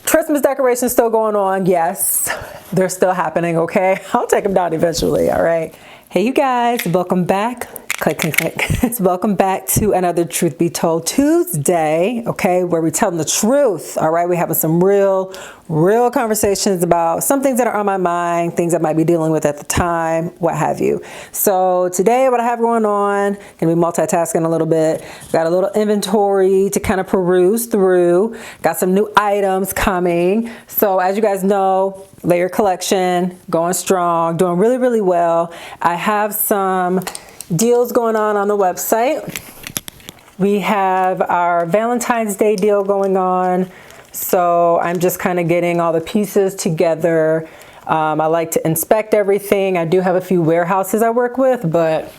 Christmas decorations still going on. Yes, they're still happening, okay? I'll take them down eventually, all right? Hey, you guys, welcome back. Click, click, click. Welcome back to another Truth Be Told Tuesday, okay, where we're telling the truth, all right? We're having some real conversations about some things that are on my mind, things I might be dealing with at the time, what have you. So today, what I have going on, gonna be multitasking a little bit. Got a little inventory to kind of peruse through. Got some new items coming. So as you guys know, layer collection, going strong, doing really well. I have some deals going on the website. We have our Valentine's Day deal going on. So I'm just kind of getting all the pieces together. I like to inspect everything. I do have a few warehouses I work with, but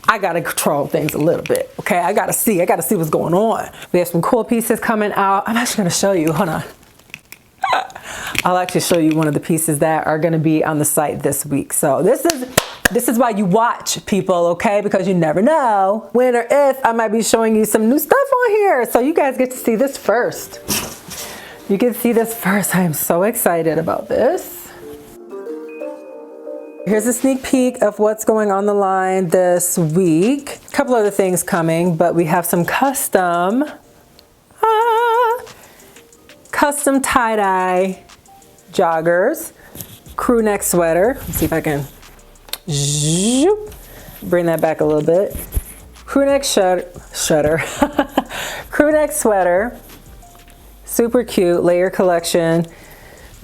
I got to control things a little bit. Okay. I got to see what's going on. We have some cool pieces coming out. I'm actually going to show you, hold on. I'll actually show you one of the pieces that are going to be on the site this week. So this is why you watch, people, okay? Because you never know when or if I might be showing you some new stuff on here. So you guys get to see this first. You get to see this first. I am so excited about this. Here's a sneak peek of what's going on the line this week. A couple other things coming, but we have some custom tie-dye joggers, crew neck sweater. Let's see if I can bring that back a little bit. Crew neck crew neck sweater, super cute, layer collection,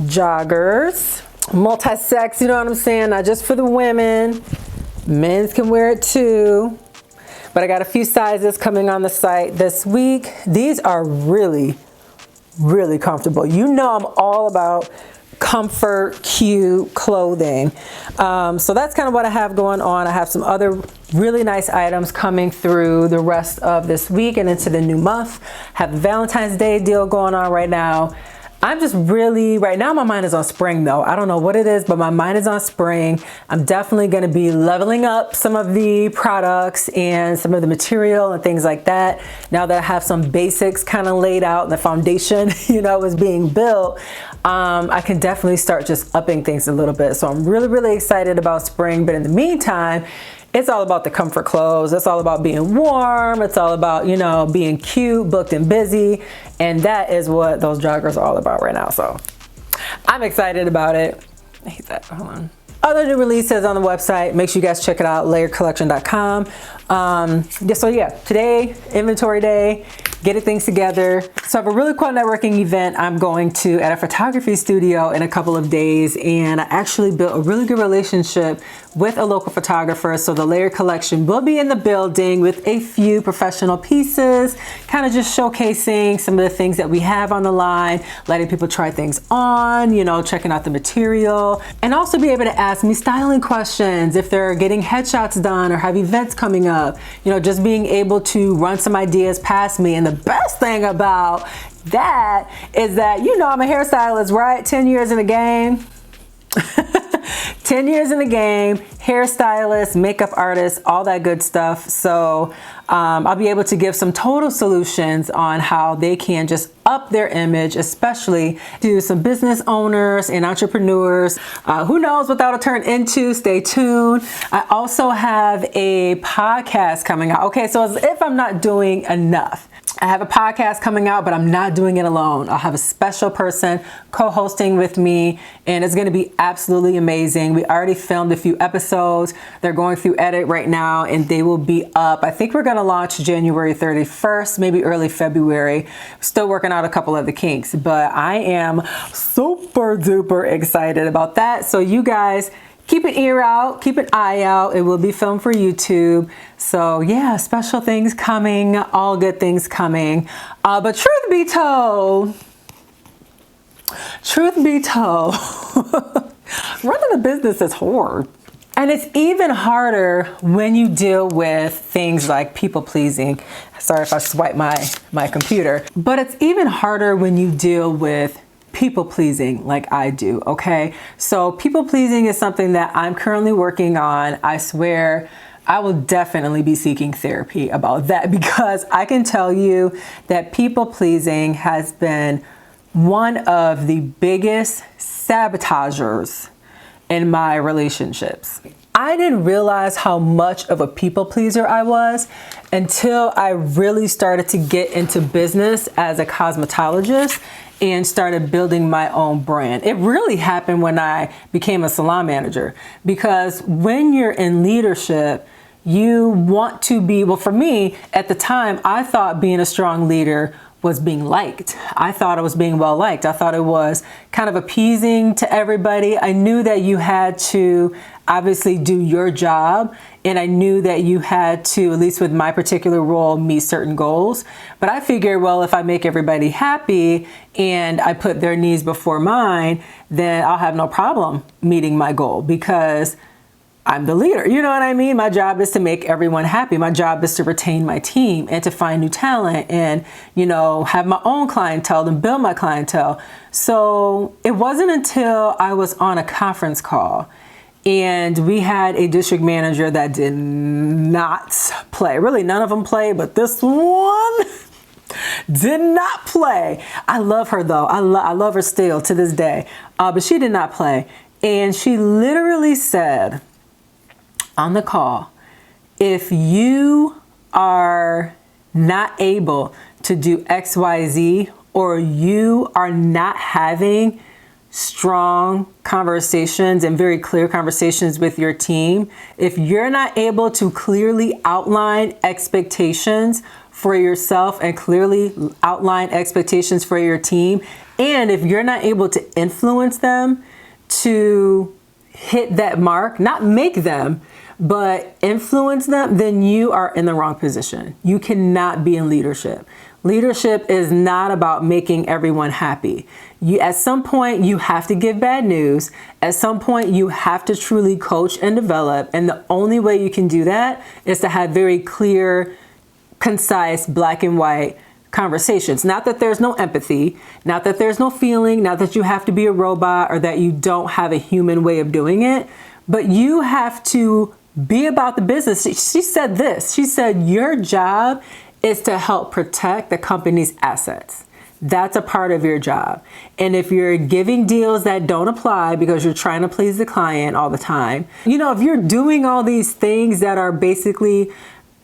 joggers, multi-sex, you know what I'm saying? Not just for the women, men's can wear it too. But I got a few sizes coming on the site this week. These are really comfortable. You know I'm all about comfort, cute clothing. So that's kind of what I have going on. I have some other really nice items coming through the rest of this week and into the new month. Have the Valentine's Day deal going on right now. I'm just right now my mind is on spring though. I don't know what it is, but my mind is on spring. I'm definitely going to be leveling up some of the products and some of the material and things like that. Now that I have some basics kind of laid out and the foundation, you know, is being built, I can definitely start just upping things a little bit. So I'm really excited about spring. But in the meantime, it's all about the comfort clothes. It's all about being warm. It's all about, you know, being cute, booked and busy. And that is what those joggers are all about right now. So I'm excited about it. I hate that. Hold on. Other new releases on the website. Make sure you guys check it out, layercollection.com. So yeah, today, inventory day, getting things together. So I have a really cool networking event I'm going to at a photography studio in a couple of days. And I actually built a really good relationship with a local photographer. So the Layer Collection will be in the building with a few professional pieces, kind of just showcasing some of the things that we have on the line, letting people try things on, you know, checking out the material, and also be able to ask me styling questions if they're getting headshots done or have events coming up, you know, just being able to run some ideas past me. And the best thing about that is that, you know, I'm a hairstylist, right? 10 years in the game. 10 years in the game, hairstylist, makeup artist, all that good stuff. So I'll be able to give some total solutions on how they can just up their image, especially to some business owners and entrepreneurs. Who knows what that'll turn into? Stay tuned. I also have a podcast coming out. Okay, so as if I'm not doing enough, I have a podcast coming out, but I'm not doing it alone. I'll have a special person co-hosting with me, and it's going to be absolutely amazing. We already filmed a few episodes. They're going through edit right now, and they will be up. I think we're going to launch January 31st, maybe early February. Still working out a couple of the kinks, but I am super duper excited about that. So you guys, keep an ear out, keep an eye out. It will be filmed for YouTube. So yeah, special things coming, all good things coming. But truth be told, running a business is hard. And it's even harder when you deal with things like people pleasing. Sorry if I swipe my computer, but it's even harder when you deal with people pleasing like I do, okay? So people pleasing is something that I'm currently working on. I swear I will definitely be seeking therapy about that, because I can tell you that people pleasing has been one of the biggest sabotagers in my relationships. I didn't realize how much of a people pleaser I was until I really started to get into business as a cosmetologist and started building my own brand. It really happened when I became a salon manager, because when you're in leadership, you want to be, well, for me at the time, I thought being a strong leader was being liked. I thought it was being well liked. I thought it was kind of appeasing to everybody. I knew that you had to obviously do your job, and I knew that you had to, at least with my particular role, meet certain goals. But I figured, well, if I make everybody happy and I put their needs before mine, then I'll have no problem meeting my goal, because I'm the leader. You know what I mean? My job is to make everyone happy. My job is to retain my team and to find new talent and, you know, have my own clientele and build my clientele. So it wasn't until I was on a conference call and we had a district manager that did not play. Really, none of them played, but this one did not play. I love her though. I love her still to this day, but she did not play. And she literally said on the call, if you are not able to do XYZ, or you are not having strong conversations and very clear conversations with your team, if you're not able to clearly outline expectations for yourself and clearly outline expectations for your team, and if you're not able to influence them to hit that mark, not make them, but influence them, then you are in the wrong position. You cannot be in leadership. Leadership is not about making everyone happy. At some point, you have to give bad news. At some point, you have to truly coach and develop. And the only way you can do that is to have very clear, concise, black and white conversations. Not that there's no empathy, not that there's no feeling, not that you have to be a robot or that you don't have a human way of doing it, but you have to be about the business. She said this, she said, your job is to help protect the company's assets. That's a part of your job. And if you're giving deals that don't apply because you're trying to please the client all the time, you know, if you're doing all these things that are basically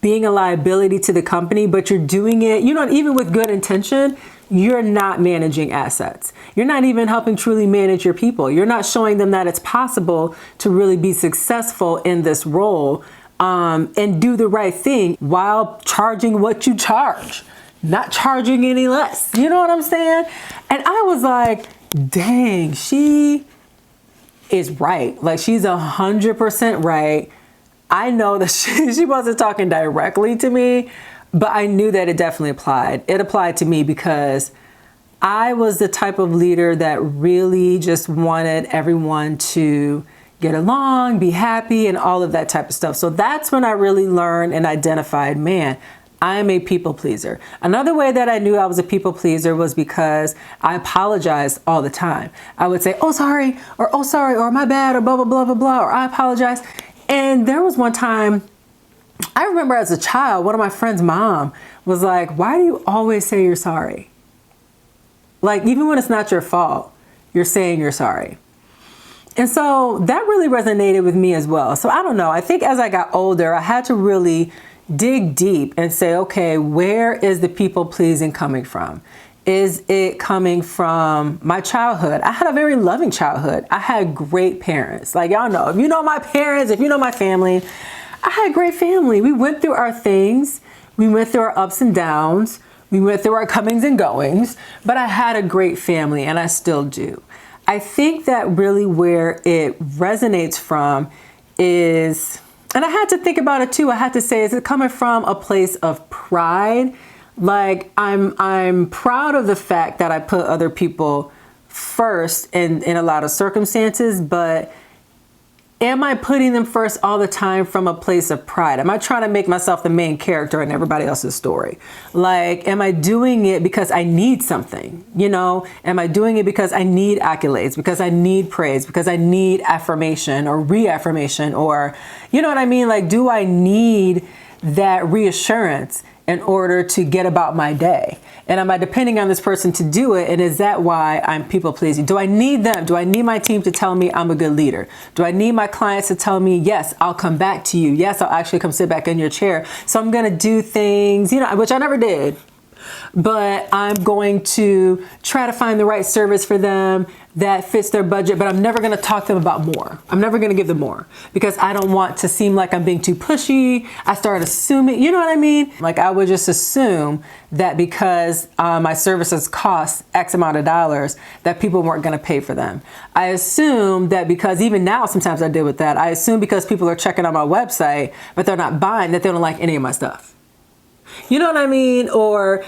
being a liability to the company, but you're doing it, you know, even with good intention, you're not managing assets. You're not even helping truly manage your people. You're not showing them that it's possible to really be successful in this role and do the right thing while charging what you charge, not charging any less. You know what I'm saying? And I was like, dang, she is right. Like, she's 100% right. I know that she wasn't talking directly to me, but I knew that it definitely applied. It applied to me because I was the type of leader that really just wanted everyone to get along, be happy, and all of that type of stuff. So that's when I really learned and identified, man, I'm a people pleaser. Another way that I knew I was a people pleaser was because I apologized all the time. I would say, oh, sorry, or my bad, or blah, blah, blah, blah, blah, or I apologize. And there was one time, I remember as a child, one of my friend's mom was like, why do you always say you're sorry? Like, even when it's not your fault, you're saying you're sorry. And so that really resonated with me as well. So I don't know, I think as I got older, I had to really dig deep and say, okay, where is the people pleasing coming from? Is it coming from my childhood? I had a very loving childhood. I had great parents. Like, y'all know, if you know my parents, if you know my family, I had a great family. We went through our things. We went through our ups and downs. We went through our comings and goings, but I had a great family, and I still do. I think that really where it resonates from is, and I had to think about it too, I had to say, is it coming from a place of pride? Like, I'm proud of the fact that I put other people first in a lot of circumstances, but am I putting them first all the time from a place of pride? Am I trying to make myself the main character in everybody else's story? Like, am I doing it because I need something? You know, am I doing it because I need accolades, because I need praise, because I need affirmation or reaffirmation, or, you know what I mean? Like, do I need that reassurance? in order to get about my day? And am I depending on this person to do it? And is that why I'm people pleasing? Do I need them? Do I need my team to tell me I'm a good leader? Do I need my clients to tell me, yes, I'll come back to you. Yes, I'll actually come sit back in your chair. So I'm going to do things, which I never did. But I'm going to try to find the right service for them that fits their budget, but I'm never going to talk to them about more. I'm never going to give them more because I don't want to seem like I'm being too pushy. I start assuming, you know what I mean? Like I would just assume that because my services cost X amount of dollars, that people weren't going to pay for them. I assume that because even now, sometimes I deal with that. I assume because people are checking out my website, but they're not buying, that they don't like any of my stuff. You know what I mean? Or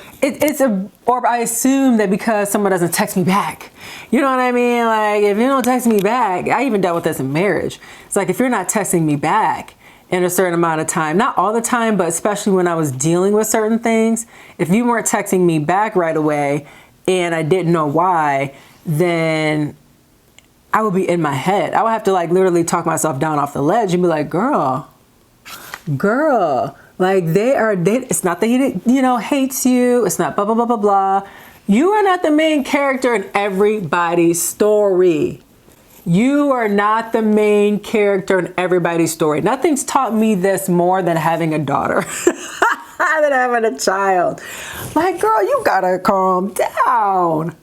or I assume that because someone doesn't text me back. You know what I mean? Like if you don't text me back, I even dealt with this in marriage. It's like if you're not texting me back in a certain amount of time, not all the time, but especially when I was dealing with certain things, if you weren't texting me back right away and I didn't know why, then I would be in my head. I would have to like literally talk myself down off the ledge and be like, girl, like it's not that he hates you. It's not blah, blah, blah, blah, blah. You are not the main character in everybody's story. You are not the main character in everybody's story. Nothing's taught me this more than having a daughter, than having a child. Like, girl, you gotta calm down.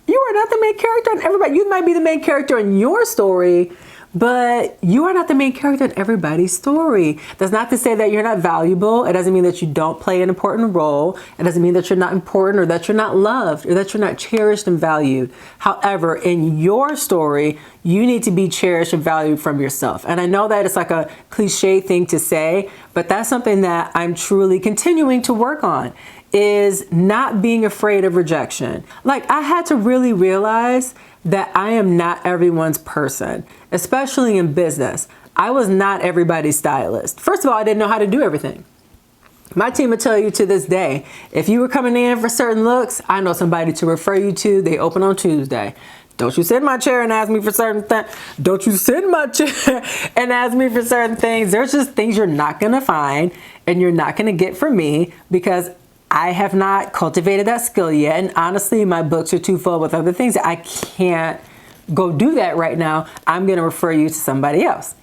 You are not the main character in everybody. You might be the main character in your story, but you are not the main character in everybody's story. That's not to say that you're not valuable. It doesn't mean that you don't play an important role. It doesn't mean that you're not important or that you're not loved or that you're not cherished and valued. However, in your story, you need to be cherished and valued from yourself. And I know that it's like a cliche thing to say, but that's something that I'm truly continuing to work on, is not being afraid of rejection. Like I had to really realize that I am not everyone's person, especially in business. I was not everybody's stylist. First of all, I didn't know how to do everything. My team will tell you to this day, if you were coming in for certain looks, I know somebody to refer you to. They open on Tuesday. Don't you sit in my chair and ask me for certain things. Don't you sit in my chair and ask me for certain things. There's just things you're not gonna find and you're not gonna get from me because I have not cultivated that skill yet. And honestly, my books are too full with other things that I can't go do that right now. I'm going to refer you to somebody else.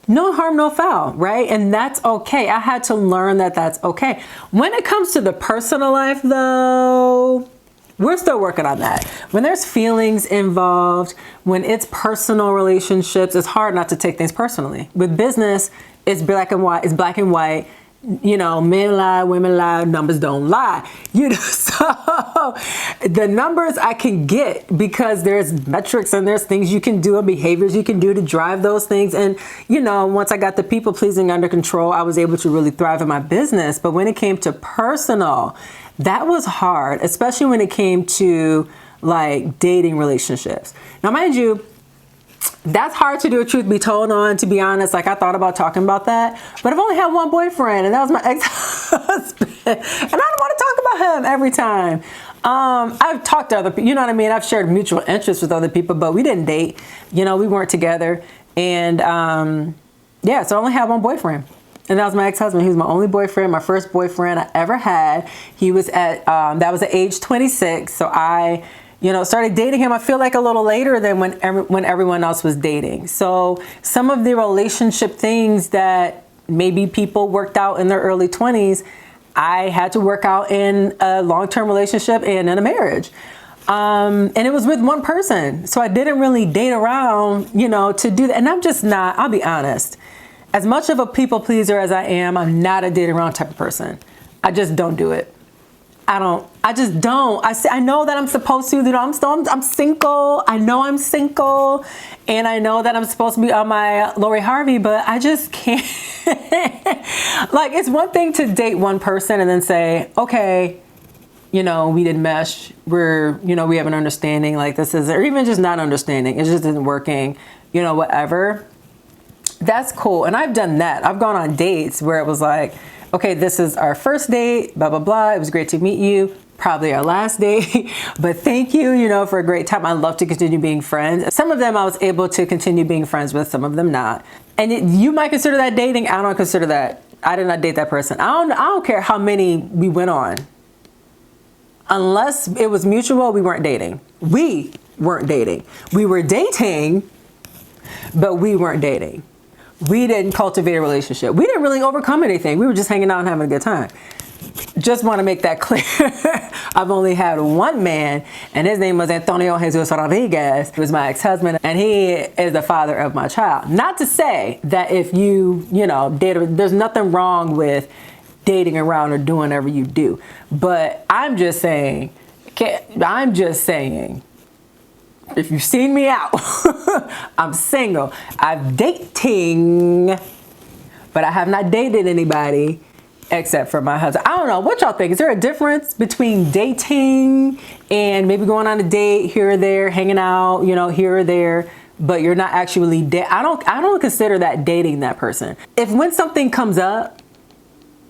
No harm, no foul, right? And that's okay. I had to learn that that's okay. When it comes to the personal life though, we're still working on that. When there's feelings involved, when it's personal relationships, it's hard not to take things personally. With business, it's black and white. It's black and white. Men lie, women lie, numbers don't lie. So the numbers I can get because there's metrics and there's things you can do and behaviors you can do to drive those things. And, once I got the people pleasing under control, I was able to really thrive in my business. But when it came to personal, that was hard, especially when it came to like dating relationships. Now, mind you, that's hard to do a truth be told on, to be honest. Like I thought about talking about that, but I've only had one boyfriend and that was my ex-husband. And I don't want to talk about him every time. I've talked to other people, you know what I mean? I've shared mutual interests with other people, but we didn't date, we weren't together. And so I only had one boyfriend. And that was my ex-husband. He was my only boyfriend, my first boyfriend I ever had. He was that was at age 26. So I started dating him, I feel like a little later than when everyone else was dating. So some of the relationship things that maybe people worked out in their early 20s, I had to work out in a long-term relationship and in a marriage. And it was with one person. So I didn't really date around, to do that. And I'm just not, I'll be honest, as much of a people pleaser as I am, I'm not a date around type of person. I just don't do it. I just don't. I know that I'm supposed to, I'm single. I know I'm single and I know that I'm supposed to be on my Lori Harvey, but I just can't. Like, it's one thing to date one person and then say, okay, we didn't mesh. We have an understanding like this is, or even just not understanding. It just isn't working, whatever. That's cool. And I've done that. I've gone on dates where it was like, okay, this is our first date, blah, blah, blah. It was great to meet you. Probably our last date, but thank you, for a great time. I'd love to continue being friends. Some of them I was able to continue being friends with, some of them not. And you might consider that dating. I don't consider that I did not date that person. I don't care how many we went on. Unless it was mutual, we weren't dating. We weren't dating. We were dating, but we weren't dating. We didn't cultivate a relationship. We didn't really overcome anything. We were just hanging out and having a good time. Just want to make that clear. I've only had one man, and his name was Antonio Jesus Rodriguez. He was my ex-husband, and he is the father of my child. Not to say that if you know, date, there's nothing wrong with dating around or doing whatever you do. But I'm just saying, if you've seen me out, I'm single. I'm dating, but I have not dated anybody except for my husband. I don't know what y'all think. Is there a difference between dating and maybe going on a date here or there, hanging out, you know, here or there, but you're not actually I don't consider that dating that person. When something comes up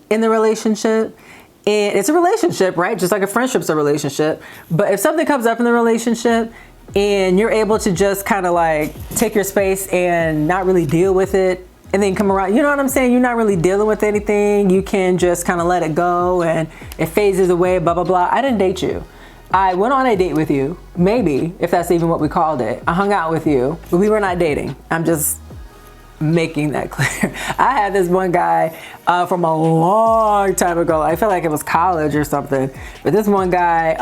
in the relationship, and it's a relationship, right? Just like a friendship's a relationship. But if something comes up in the relationship and you're able to just kind of like take your space and not really deal with it, and then come around, you know what I'm saying? You're not really dealing with anything. You can just kind of let it go and it phases away, blah, blah, blah. I didn't date you. I went on a date with you, maybe, if that's even what we called it. I hung out with you, but we were not dating. I'm just making that clear. I had this one guy from a long time ago. I feel like it was college or something. But this one guy,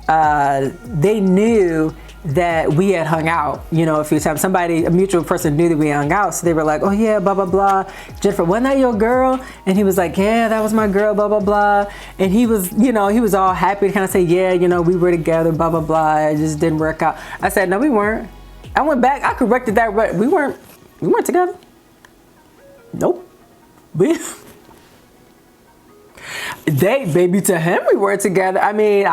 they knew that we had hung out, you know, a few times. A mutual person knew that we hung out. So they were like, oh yeah, blah, blah, blah. Jennifer, wasn't that your girl? And he was like, yeah, that was my girl, blah, blah, blah. And he was, you know, he was all happy to kind of say, yeah, you know, we were together, blah, blah, blah. It just didn't work out. I said, no, we weren't. I went back, I corrected that. We weren't together. Nope. Maybe to him we weren't together. I mean,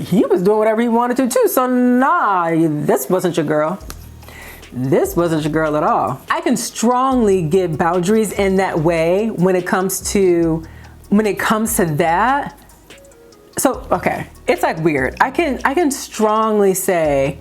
he was doing whatever he wanted to too. So nah, this wasn't your girl. This wasn't your girl at all. I can strongly give boundaries in that way when it comes to that. So okay, it's like weird. I can strongly say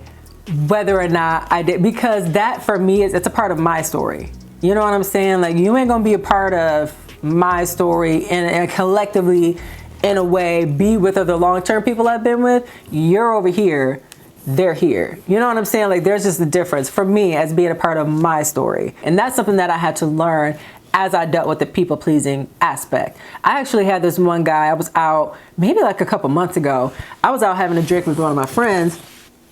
whether or not I did, because that for me it's a part of my story. You know what I'm saying? Like, you ain't gonna be a part of my story and collectively, in a way, be with other long-term people I've been with. You're over here, they're here. You know what I'm saying? Like, there's just a difference for me as being a part of my story. And that's something that I had to learn as I dealt with the people-pleasing aspect. I actually had this one guy, I was out maybe like a couple months ago. I was out having a drink with one of my friends.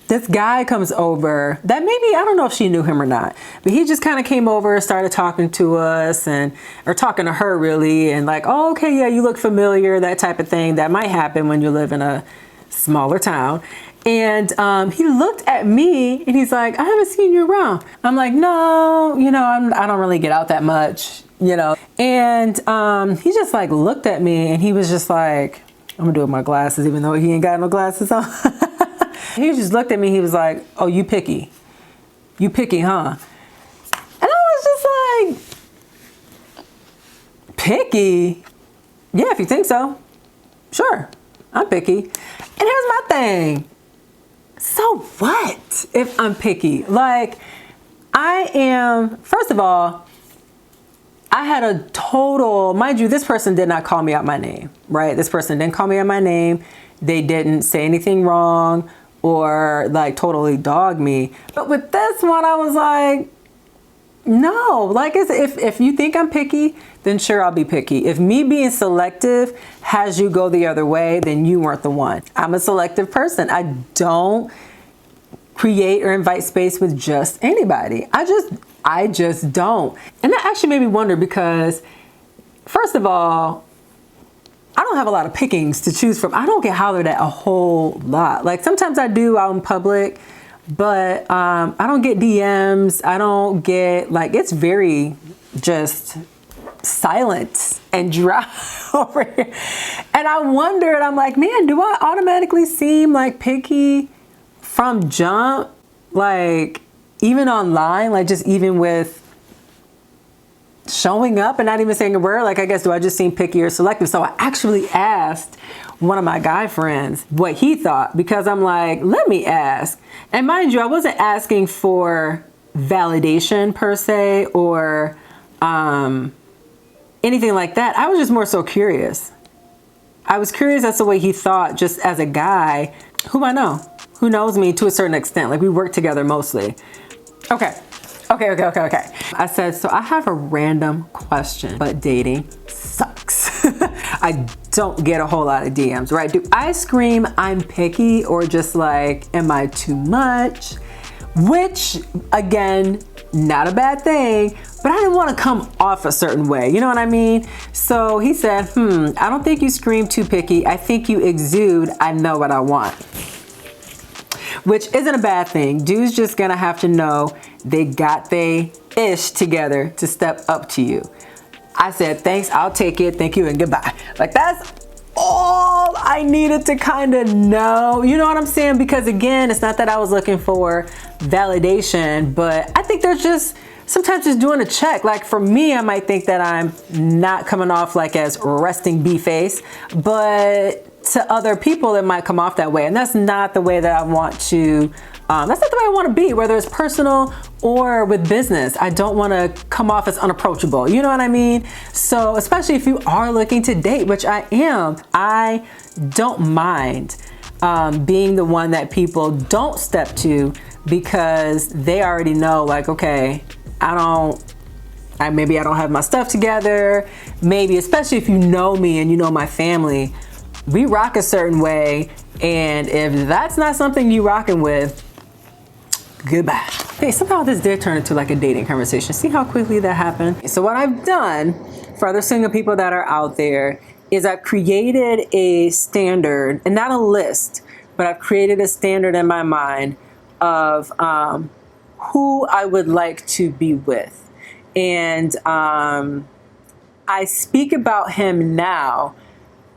This guy comes over that maybe, I don't know if she knew him or not, but he just kind of came over, started talking to us or talking to her really. And like, oh, okay, yeah, you look familiar, that type of thing. That might happen when you live in a smaller town. And he looked at me and he's like, I haven't seen you around. I'm like, no, you know, I don't really get out that much, you know. And he just like looked at me and he was just like, I'm gonna do it with my glasses, even though he ain't got no glasses on. He just looked at me. He was like, oh, you picky. You picky, huh? And I was just like, picky? Yeah, if you think so. Sure, I'm picky. And here's my thing. So what if I'm picky? Like, I am, first of all, I had a total, mind you, this person did not call me out my name, right? This person didn't call me out my name. They didn't say anything wrong or like totally dog me. But with this one, I was like, no, like if you think I'm picky, then sure, I'll be picky. If me being selective has you go the other way, then you weren't the one. I'm a selective person. I don't create or invite space with just anybody. I just don't. And that actually made me wonder because, first of all, I don't have a lot of pickings to choose from. I don't get hollered at a whole lot. Like sometimes I do out in public, but I don't get DMs. I don't get, like, it's very just silent and dry over here. And I wondered, I'm like, man, do I automatically seem like picky from jump? Like even online, like just even with showing up and not even saying a word, like I guess, do I just seem picky or selective? So I actually asked one of my guy friends what he thought, because I'm like, let me ask. And mind you, I wasn't asking for validation per se, or anything like that. I was just more so curious. I was curious as to the way he thought just as a guy who I know, who knows me to a certain extent. Like we work together mostly. Okay. I said, so I have a random question, but dating sucks. I don't get a whole lot of DMs, right? Do I scream I'm picky or just like, am I too much? Which, again, not a bad thing, but I didn't want to come off a certain way. You know what I mean? So he said, I don't think you scream too picky. I think you exude, I know what I want. Which isn't a bad thing. Dudes just gonna have to know they got they ish together to step up to you. I said, thanks, I'll take it, thank you, and goodbye. Like that's all I needed to kind of know. You know what I'm saying? Because again, it's not that I was looking for validation, but I think there's just sometimes just doing a check. Like for me, I might think that I'm not coming off like as resting bee face, but to other people, it might come off that way. And that's not the way that I want to, that's not the way I want to be, whether it's personal or with business. I don't want to come off as unapproachable. You know what I mean? So especially if you are looking to date, which I am, I don't mind being the one that people don't step to because they already know like, okay, maybe I don't have my stuff together. Maybe, especially if you know me and you know my family, we rock a certain way, and if that's not something you rocking with, goodbye. Okay, somehow this did turn into like a dating conversation. See how quickly that happened? So what I've done for other single people that are out there is I've created a standard, and not a list, but I've created a standard in my mind of who I would like to be with. And I speak about him now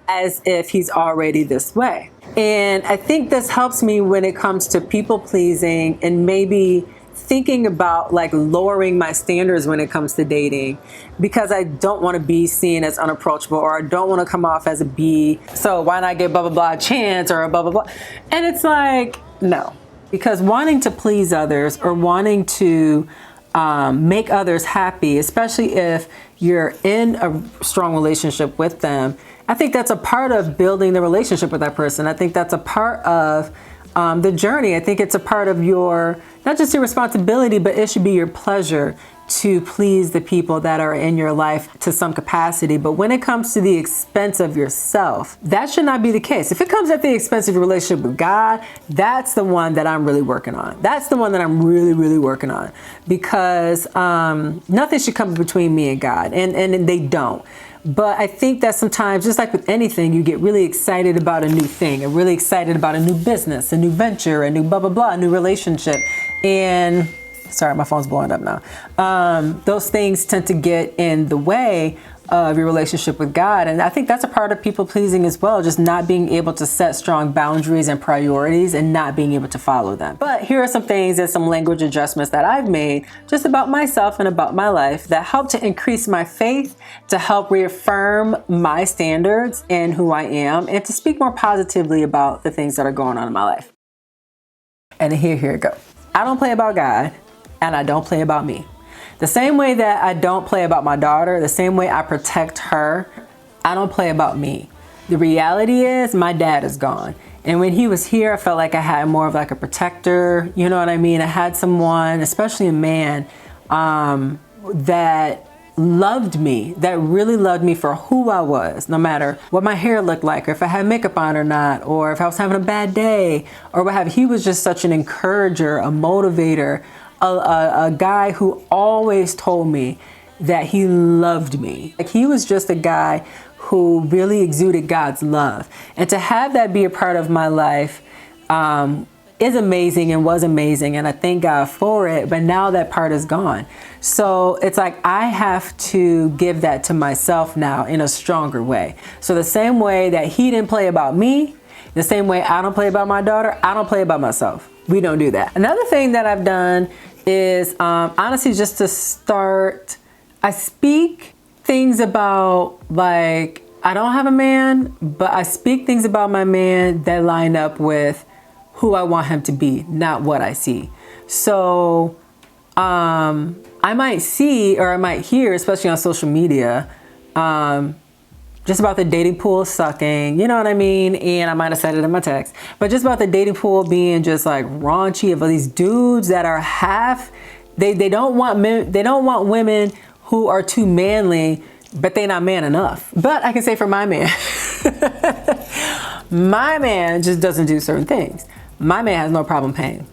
as if he's already this way. And I think this helps me when it comes to people pleasing and maybe thinking about like lowering my standards when it comes to dating, because I don't want to be seen as unapproachable, or I don't want to come off as a B. So why not give blah, blah, blah a chance, or a blah, blah, blah. And it's like, no, because wanting to please others or wanting to make others happy, especially if you're in a strong relationship with them, I think that's a part of building the relationship with that person. I think that's a part of the journey. I think it's a part of your, not just your responsibility, but it should be your pleasure to please the people that are in your life to some capacity. But when it comes to the expense of yourself, that should not be the case. If it comes at the expense of your relationship with God, that's the one that I'm really working on. That's the one that I'm really, really working on, because nothing should come between me and God, and they don't. But I think that sometimes, just like with anything, you get really excited about a new thing, and really excited about a new business, a new venture, a new blah, blah, blah, a new relationship. And sorry, my phone's blowing up now. Those things tend to get in the way of your relationship with God. And I think that's a part of people pleasing as well, just not being able to set strong boundaries and priorities and not being able to follow them. But here are some things and some language adjustments that I've made just about myself and about my life that help to increase my faith, to help reaffirm my standards and who I am, and to speak more positively about the things that are going on in my life. And here it goes. I don't play about God, and I don't play about me. The same way that I don't play about my daughter, the same way I protect her, I don't play about me. The reality is my dad is gone. And when he was here, I felt like I had more of like a protector, you know what I mean? I had someone, especially a man, that loved me, that really loved me for who I was, no matter what my hair looked like, or if I had makeup on or not, or if I was having a bad day, or what have you. He was just such an encourager, a motivator, a guy who always told me that he loved me. Like, he was just a guy who really exuded God's love. And to have that be a part of my life is amazing and was amazing. And I thank God for it. But now that part is gone. So it's like I have to give that to myself now in a stronger way. So the same way that he didn't play about me, the same way I don't play about my daughter, I don't play about myself. We don't do that. Another thing that I've done is honestly just to start, I speak things about, like, I don't have a man, but I speak things about my man that line up with who I want him to be, not what I see. So I might see, or I might hear, especially on social media, Just about the dating pool sucking, you know what I mean? And I might have said it in my text, but just about the dating pool being just like raunchy of these dudes that are they don't want men, they don't want women who are too manly, but they're not man enough. But I can say for my man, my man just doesn't do certain things. My man has no problem paying,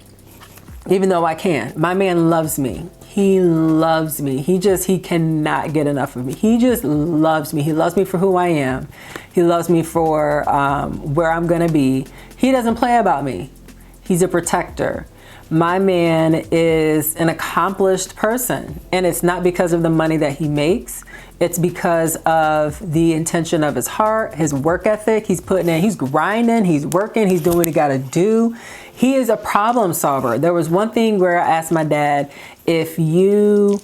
even though I can. My man loves me. He loves me. He cannot get enough of me. He just loves me. He loves me for who I am. He loves me for where I'm gonna be. He doesn't play about me. He's a protector. My man is an accomplished person, and it's not because of the money that he makes. It's because of the intention of his heart, his work ethic. He's putting in, he's grinding, he's working, he's doing what he gotta do. He is a problem solver. There was one thing where I asked my dad, if you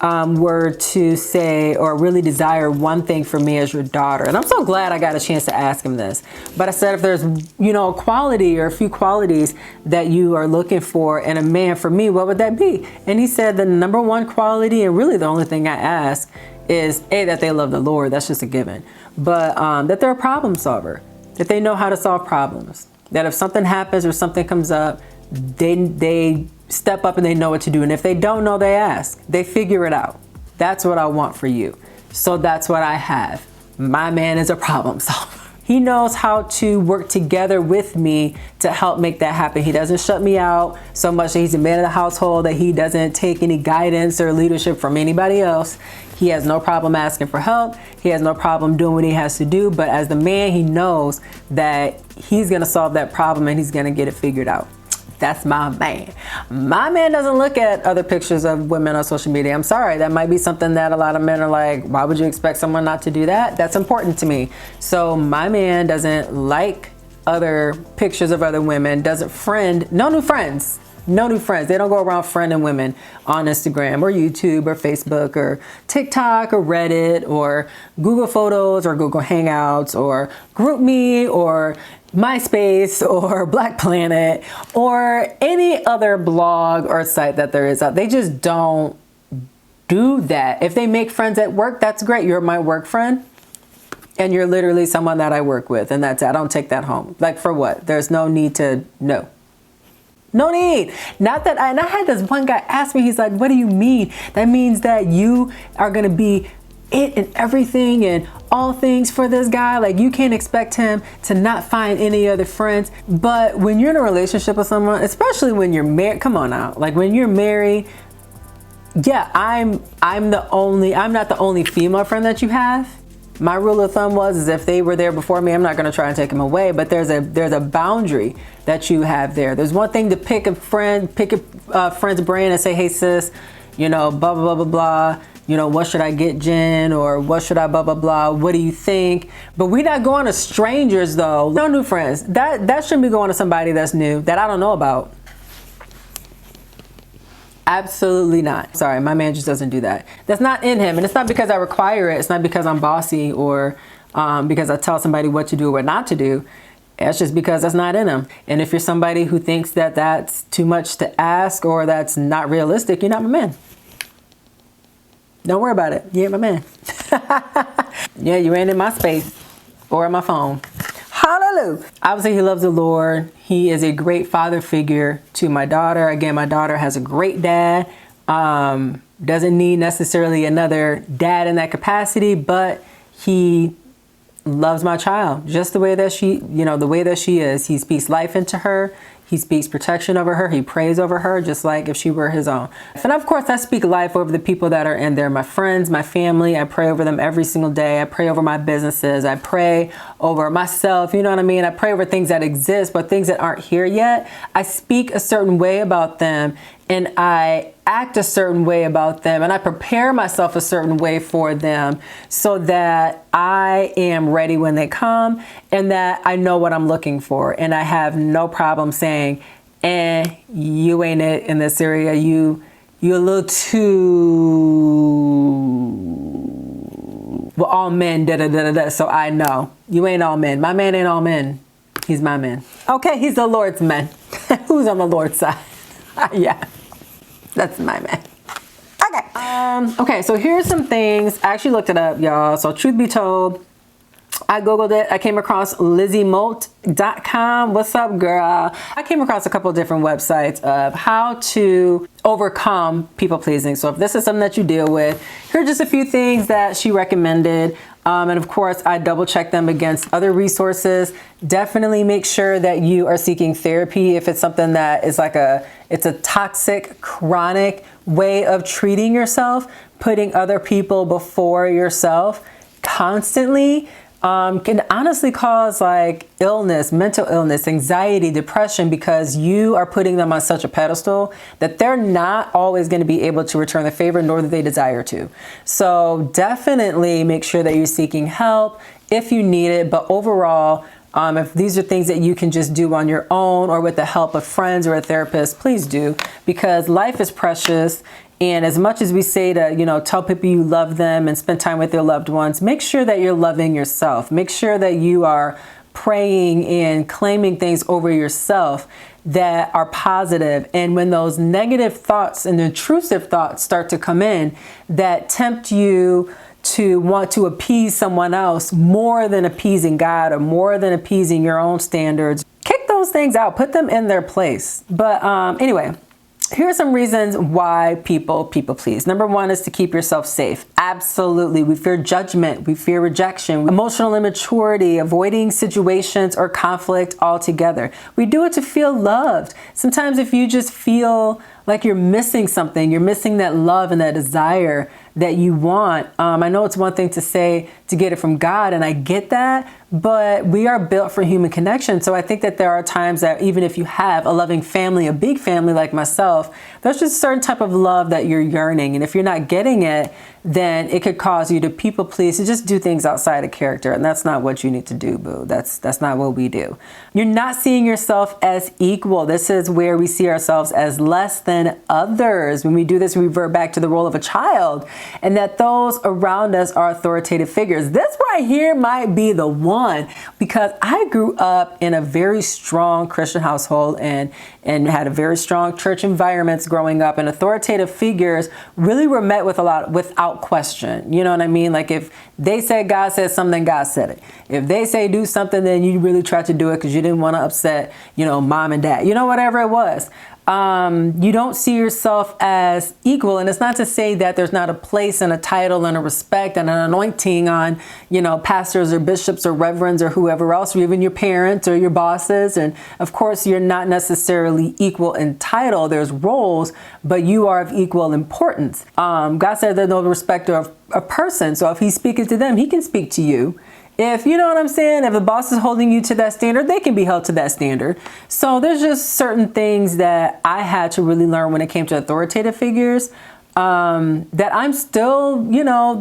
were to say or really desire one thing for me as your daughter, and I'm so glad I got a chance to ask him this, but I said, if there's, you know, a quality or a few qualities that you are looking for in a man for me, what would that be? And he said the number one quality, and really the only thing I ask, is that they love the Lord. That's just a given. But that they're a problem solver, that they know how to solve problems, that if something happens or something comes up, they step up and they know what to do. And if they don't know, they ask, they figure it out. That's what I want for you. So that's what I have. My man is a problem solver. He knows how to work together with me to help make that happen. He doesn't shut me out so much that he's a man of the household, that he doesn't take any guidance or leadership from anybody else. He has no problem asking for help. He has no problem doing what he has to do. But as the man, he knows that he's gonna solve that problem and he's gonna get it figured out. That's my man. My man doesn't look at other pictures of women on social media. I'm sorry, that might be something that a lot of men are like, why would you expect someone not to do that? That's important to me. So my man doesn't like other pictures of other women, doesn't friend, no new friends. No new friends. They don't go around friending women on Instagram or YouTube or Facebook or TikTok or Reddit or Google Photos or Google Hangouts or GroupMe or MySpace or Black Planet or any other blog or site that there is out. They just don't do that. If they make friends at work, that's great. You're my work friend and you're literally someone that I work with, and that's it. I don't take that home. Like, for what? There's no need to know. No need. Not that and I had this one guy ask me, he's like, what do you mean? That means that you are going to be it and everything and all things for this guy. Like, you can't expect him to not find any other friends. But when you're in a relationship with someone, especially when you're married, come on now, like when you're married, yeah, I'm not the only female friend that you have. My rule of thumb is if they were there before me, I'm not going to try and take them away. But there's a boundary that you have there. There's one thing to pick a friend's brain and say, hey sis, you know, blah blah blah blah blah. You know, what should I get Jen, or what should I blah blah blah? What do you think? But we're not going to strangers though. No new friends. That shouldn't be going to somebody that's new that I don't know about. Absolutely not. Sorry, my man just doesn't do that. That's not in him. And it's not because I require it. It's not because I'm bossy or because I tell somebody what to do or what not to do. It's just because that's not in him. And if you're somebody who thinks that that's too much to ask or that's not realistic, you're not my man. Don't worry about it. You ain't my man. Yeah, you ain't in my space or in my phone. Hallelujah. Obviously, he loves the Lord. He is a great father figure to my daughter. Again, my daughter has a great dad. Doesn't need necessarily another dad in that capacity, but he loves my child just the way that she is. He speaks life into her. He speaks protection over her. He prays over her just like if she were his own. And of course, I speak life over the people that are in there, my friends, my family. I pray over them every single day. I pray over my businesses. I pray over myself. You know what I mean? I pray over things that exist, but things that aren't here yet. I speak a certain way about them, and I act a certain way about them, and I prepare myself a certain way for them so that I am ready when they come and that I know what I'm looking for. And I have no problem saying, you ain't it in this area. You're a little too, well, all men, da-da-da-da-da. So I know you ain't all men. My man ain't all men. He's my man. Okay, he's the Lord's man. Who's on the Lord's side? Yeah. That's my man. Okay. Okay, so here's some things. I actually looked it up, y'all. So truth be told, I Googled it. I came across LizzieMoat.com. What's up, girl? I came across a couple of different websites of how to overcome people pleasing. So if this is something that you deal with, here are just a few things that she recommended. And of course, I double check them against other resources. Definitely make sure that you are seeking therapy if it's something that is like it's a toxic, chronic way of treating yourself, putting other people before yourself constantly. Can honestly cause like illness, mental illness, anxiety, depression, because you are putting them on such a pedestal that they're not always going to be able to return the favor, nor do they desire to. So definitely make sure that you're seeking help if you need it. But overall, if these are things that you can just do on your own or with the help of friends or a therapist, please do, because life is precious. And as much as we say to, tell people you love them and spend time with your loved ones, make sure that you're loving yourself. Make sure that you are praying and claiming things over yourself that are positive. And when those negative thoughts and intrusive thoughts start to come in that tempt you to want to appease someone else more than appeasing God or more than appeasing your own standards, kick those things out, put them in their place. But anyway, here are some reasons why people please. Number one is to keep yourself safe. Absolutely. We fear judgment. We fear rejection, emotional immaturity, avoiding situations or conflict altogether. We do it to feel loved. Sometimes if you just feel like you're missing something, you're missing that love and that desire that you want. I know it's one thing to say to get it from God, and I get that, but we are built for human connection. So I think that there are times that even if you have a loving family, a big family like myself, there's just a certain type of love that you're yearning. And if you're not getting it, then it could cause you to people please, to just do things outside of character. And that's not what you need to do, boo. That's not what we do. You're not seeing yourself as equal. This is where we see ourselves as less than others. When we do this, we revert back to the role of a child, and that those around us are authoritative figures. This right here might be the one, because I grew up in a very strong Christian household and had a very strong church environments growing up, and authoritative figures really were met with a lot without question. You know what I mean? Like if they said God said something, God said it. If they say do something, then you really tried to do it because you didn't want to upset, mom and dad, whatever it was. You don't see yourself as equal. And it's not to say that there's not a place and a title and a respect and an anointing on, pastors or bishops or reverends or whoever else, or even your parents or your bosses. And of course, you're not necessarily equal in title. There's roles, but you are of equal importance. God said there's no respect of a person. So if he's speaking to them, he can speak to you. If you know what I'm saying, if the boss is holding you to that standard, they can be held to that standard. So there's just certain things that I had to really learn when it came to authoritative figures that I'm still,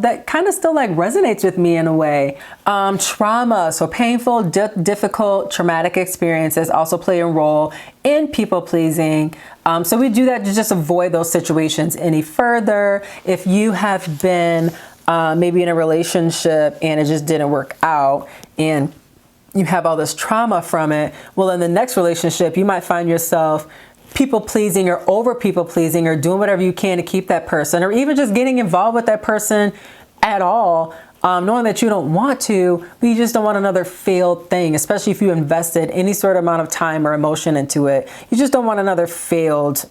that kind of still like resonates with me in a way. Trauma, so painful, difficult, traumatic experiences also play a role in people pleasing. So we do that to just avoid those situations any further. If you have been maybe in a relationship and it just didn't work out and you have all this trauma from it, well, in the next relationship, you might find yourself people pleasing or over people pleasing or doing whatever you can to keep that person, or even just getting involved with that person at all, knowing that you don't want to, but you just don't want another failed thing, especially if you invested any sort of amount of time or emotion into it. You just don't want another failed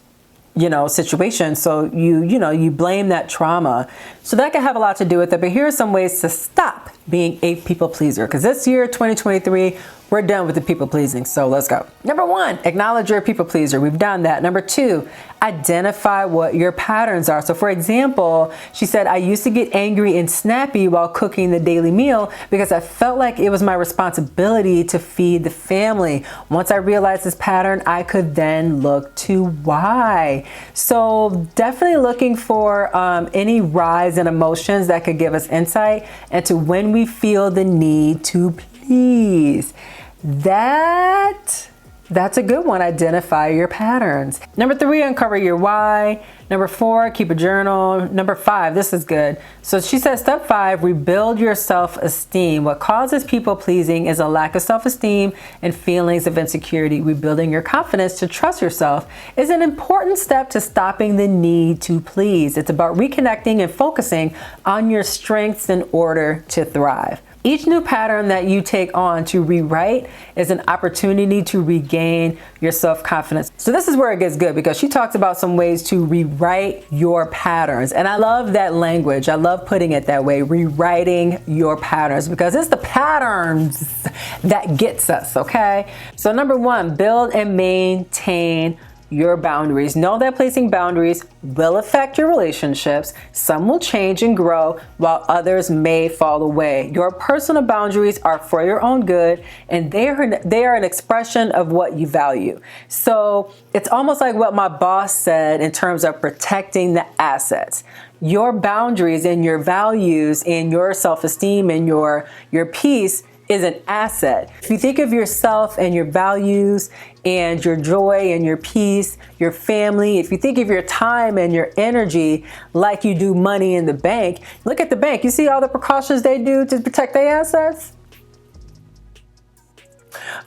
situation. So you blame that trauma. So that can have a lot to do with it. But here are some ways to stop being a people pleaser. Because this year, 2023, we're done with the people pleasing. So let's go. Number one, acknowledge you're a people pleaser. We've done that. Number two, identify what your patterns are. So for example, she said, I used to get angry and snappy while cooking the daily meal because I felt like it was my responsibility to feed the family. Once I realized this pattern, I could then look to why. So definitely looking for any rise in emotions that could give us insight into when we feel the need to please. That That's a good one. Identify your patterns. Number 3, uncover your why. Number 4, keep a journal. Number 5, this is good. So she says, step 5, rebuild your self-esteem. What causes people pleasing is a lack of self-esteem and feelings of insecurity. Rebuilding your confidence to trust yourself is an important step to stopping the need to please. It's about reconnecting and focusing on your strengths in order to thrive. Each new pattern that you take on to rewrite is an opportunity to regain your self-confidence. So this is where it gets good, because she talks about some ways to rewrite your patterns. And I love that language. I love putting it that way, rewriting your patterns, because it's the patterns that gets us, okay? So number 1, build and maintain your boundaries. Know that placing boundaries will affect your relationships. Some will change and grow, while others may fall away. Your personal boundaries are for your own good, and they are an expression of what you value. So it's almost like what my boss said in terms of protecting the assets. Your boundaries and your values and your self-esteem and your peace is an asset. If you think of yourself and your values and your joy and your peace, your family, if you think of your time and your energy like you do money in the bank, look at the bank. You see all the precautions they do to protect their assets?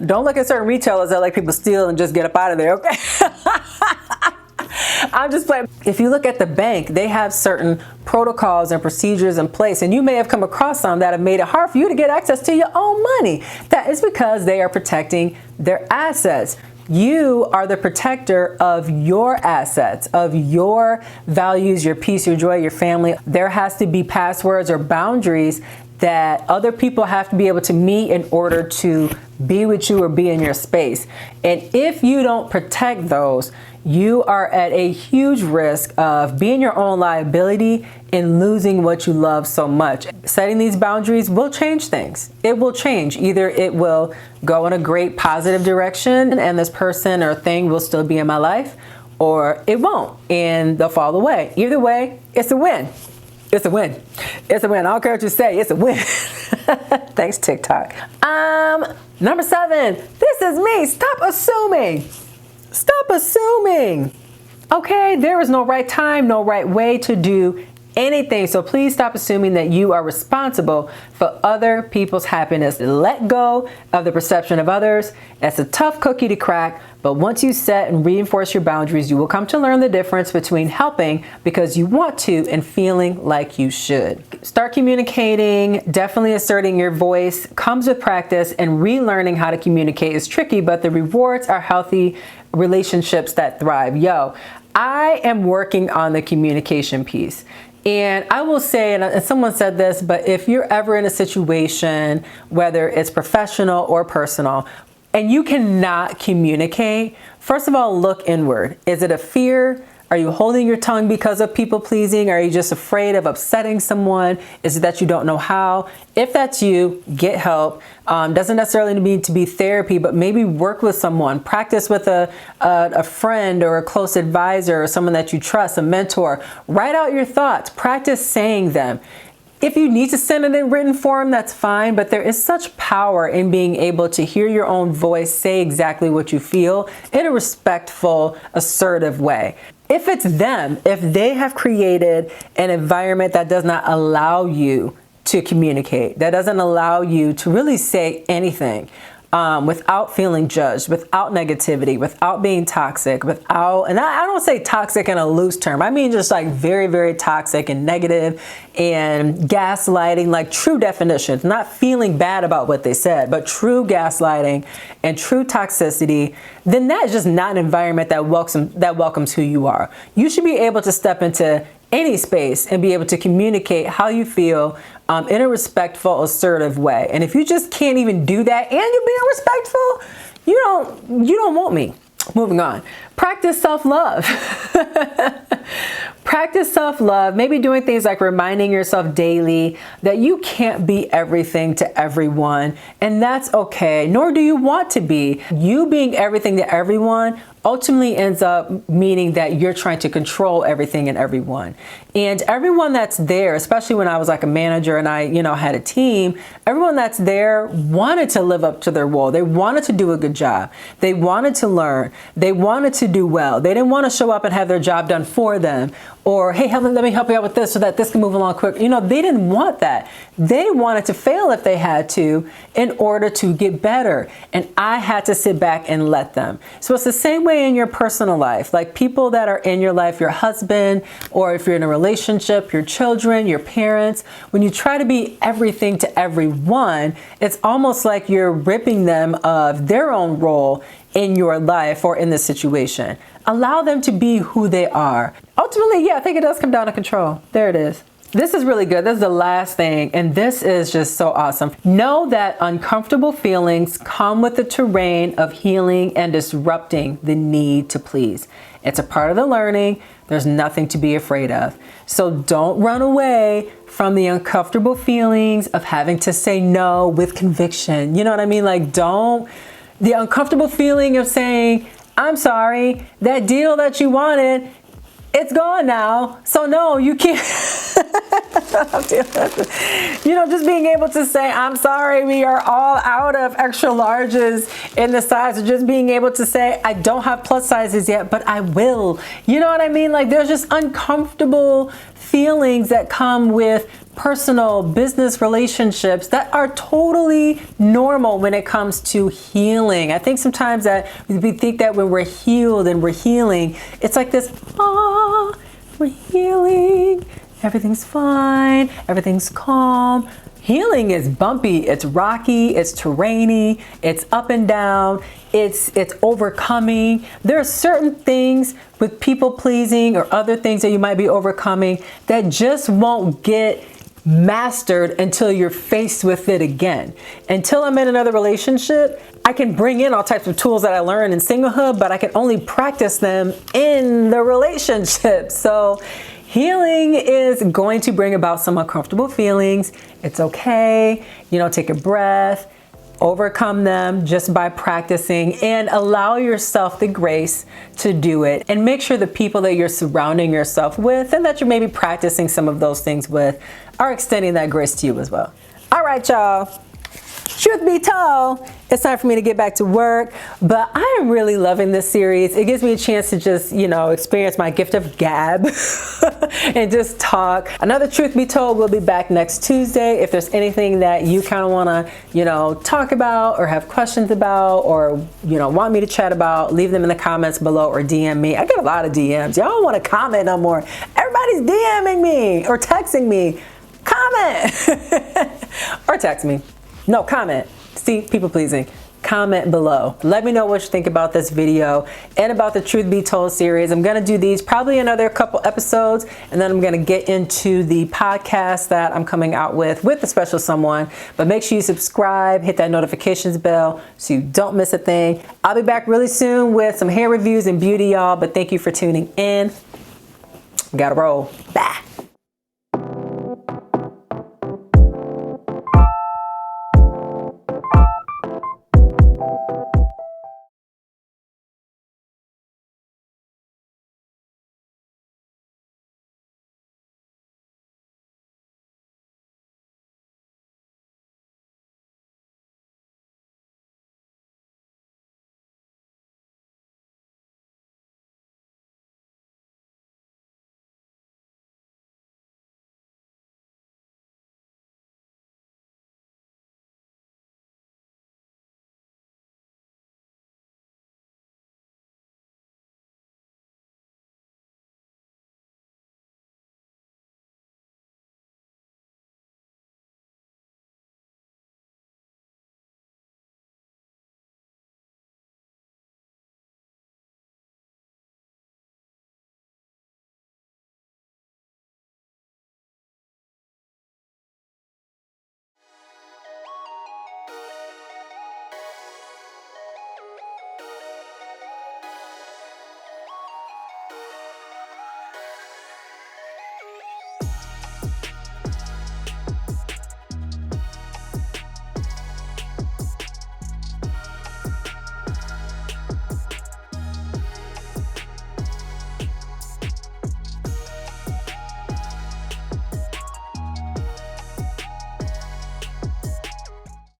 Don't look at certain retailers that let people steal and just get up out of there, okay? I'm just playing. If you look at the bank, they have certain protocols and procedures in place, and you may have come across some that have made it hard for you to get access to your own money. That is because they are protecting their assets. You are the protector of your assets, of your values, your peace, your joy, your family. There has to be passwords or boundaries that other people have to be able to meet in order to be with you or be in your space. And if you don't protect those, you are at a huge risk of being your own liability and losing what you love so much. Setting these boundaries will change things. It will change. Either it will go in a great positive direction and this person or thing will still be in my life, or it won't and they'll fall away. Either way, it's a win. It's a win. It's a win. I don't care what you say. It's a win. Thanks, TikTok. Number 7, this is me. Stop assuming. Stop assuming. Okay, there is no right time, no right way to do anything. So please stop assuming that you are responsible for other people's happiness. Let go of the perception of others. It's a tough cookie to crack, but once you set and reinforce your boundaries, you will come to learn the difference between helping because you want to and feeling like you should. Start communicating. Definitely asserting your voice comes with practice, and relearning how to communicate is tricky, but the rewards are healthy relationships that thrive. I am working on the communication piece. And I will say, and someone said this, but if you're ever in a situation, whether it's professional or personal, and you cannot communicate, first of all, look inward. Is it a fear? Are you holding your tongue because of people pleasing? Are you just afraid of upsetting someone? Is it that you don't know how? If that's you, get help. Doesn't necessarily need to be therapy, but maybe work with someone. Practice with a friend or a close advisor or someone that you trust, a mentor. Write out your thoughts. Practice saying them. If you need to send it in written form, that's fine, but there is such power in being able to hear your own voice say exactly what you feel in a respectful, assertive way. If it's them, if they have created an environment that does not allow you to communicate, that doesn't allow you to really say anything, without feeling judged, without negativity, without being toxic, and I don't say toxic in a loose term. I mean just like very, very toxic and negative and gaslighting, like true definitions, not feeling bad about what they said, but true gaslighting and true toxicity, then that is just not an environment that welcomes who you are. You should be able to step into any space and be able to communicate how you feel in a respectful, assertive way. And if you just can't even do that and you're being respectful, you don't want me. Moving on. Practice self-love. Practice self-love, maybe doing things like reminding yourself daily that you can't be everything to everyone, and that's okay, nor do you want to be. You being everything to everyone ultimately ends up meaning that you're trying to control everything and everyone. And everyone that's there, especially when I was like a manager and I, had a team, everyone that's there wanted to live up to their role. They wanted to do a good job. They wanted to learn. They wanted to do well. They didn't want to show up and have their job done for them, or, hey, let me help you out with this so that this can move along quick. They didn't want that. They wanted to fail if they had to in order to get better. And I had to sit back and let them. So it's the same way in your personal life. Like people that are in your life, your husband, or if you're in a relationship, your children, your parents, when you try to be everything to everyone, it's almost like you're ripping them of their own role in your life or in the situation. Allow them to be who they are. Ultimately, yeah, I think it does come down to control. There it is. This is really good. This is the last thing, and this is just so awesome. Know that uncomfortable feelings come with the terrain of healing and disrupting the need to please. It's a part of the learning. There's nothing to be afraid of. So don't run away from the uncomfortable feelings of having to say no with conviction. You know what I mean? Like, the uncomfortable feeling of saying, I'm sorry, that deal that you wanted, it's gone now. So no, you can't. Just being able to say, I'm sorry, we are all out of extra larges in the size, or just being able to say, I don't have plus sizes yet, but I will. You know what I mean? Like, there's just uncomfortable feelings that come with personal business relationships that are totally normal when it comes to healing. I think sometimes that we think that when we're healed and we're healing, it's like this, we're healing, everything's fine, everything's calm. Healing is bumpy, it's rocky, it's terrainy, it's up and down, it's overcoming. There are certain things with people pleasing or other things that you might be overcoming that just won't get mastered until you're faced with it again. Until I'm in another relationship, I can bring in all types of tools that I learned in singlehood, but I can only practice them in the relationship. So healing is going to bring about some uncomfortable feelings. It's okay. Take a breath, overcome them just by practicing, and allow yourself the grace to do it. And make sure the people that you're surrounding yourself with and that you're maybe practicing some of those things with are extending that grace to you as well. All right, y'all. Truth be told, it's time for me to get back to work, but I am really loving this series. It gives me a chance to just, experience my gift of gab and just talk. Another Truth Be Told will be back next Tuesday. If there's anything that you kind of want to, talk about or have questions about or, want me to chat about, leave them in the comments below or DM me. I get a lot of DMs. Y'all don't want to comment no more. Everybody's DMing me or texting me. Comment or text me. No, comment. See, people pleasing. Comment below. Let me know what you think about this video and about the Truth Be Told series. I'm going to do these probably another couple episodes, and then I'm going to get into the podcast that I'm coming out with a special someone. But make sure you subscribe, hit that notifications bell so you don't miss a thing. I'll be back really soon with some hair reviews and beauty, y'all. But thank you for tuning in. Gotta roll. Bye.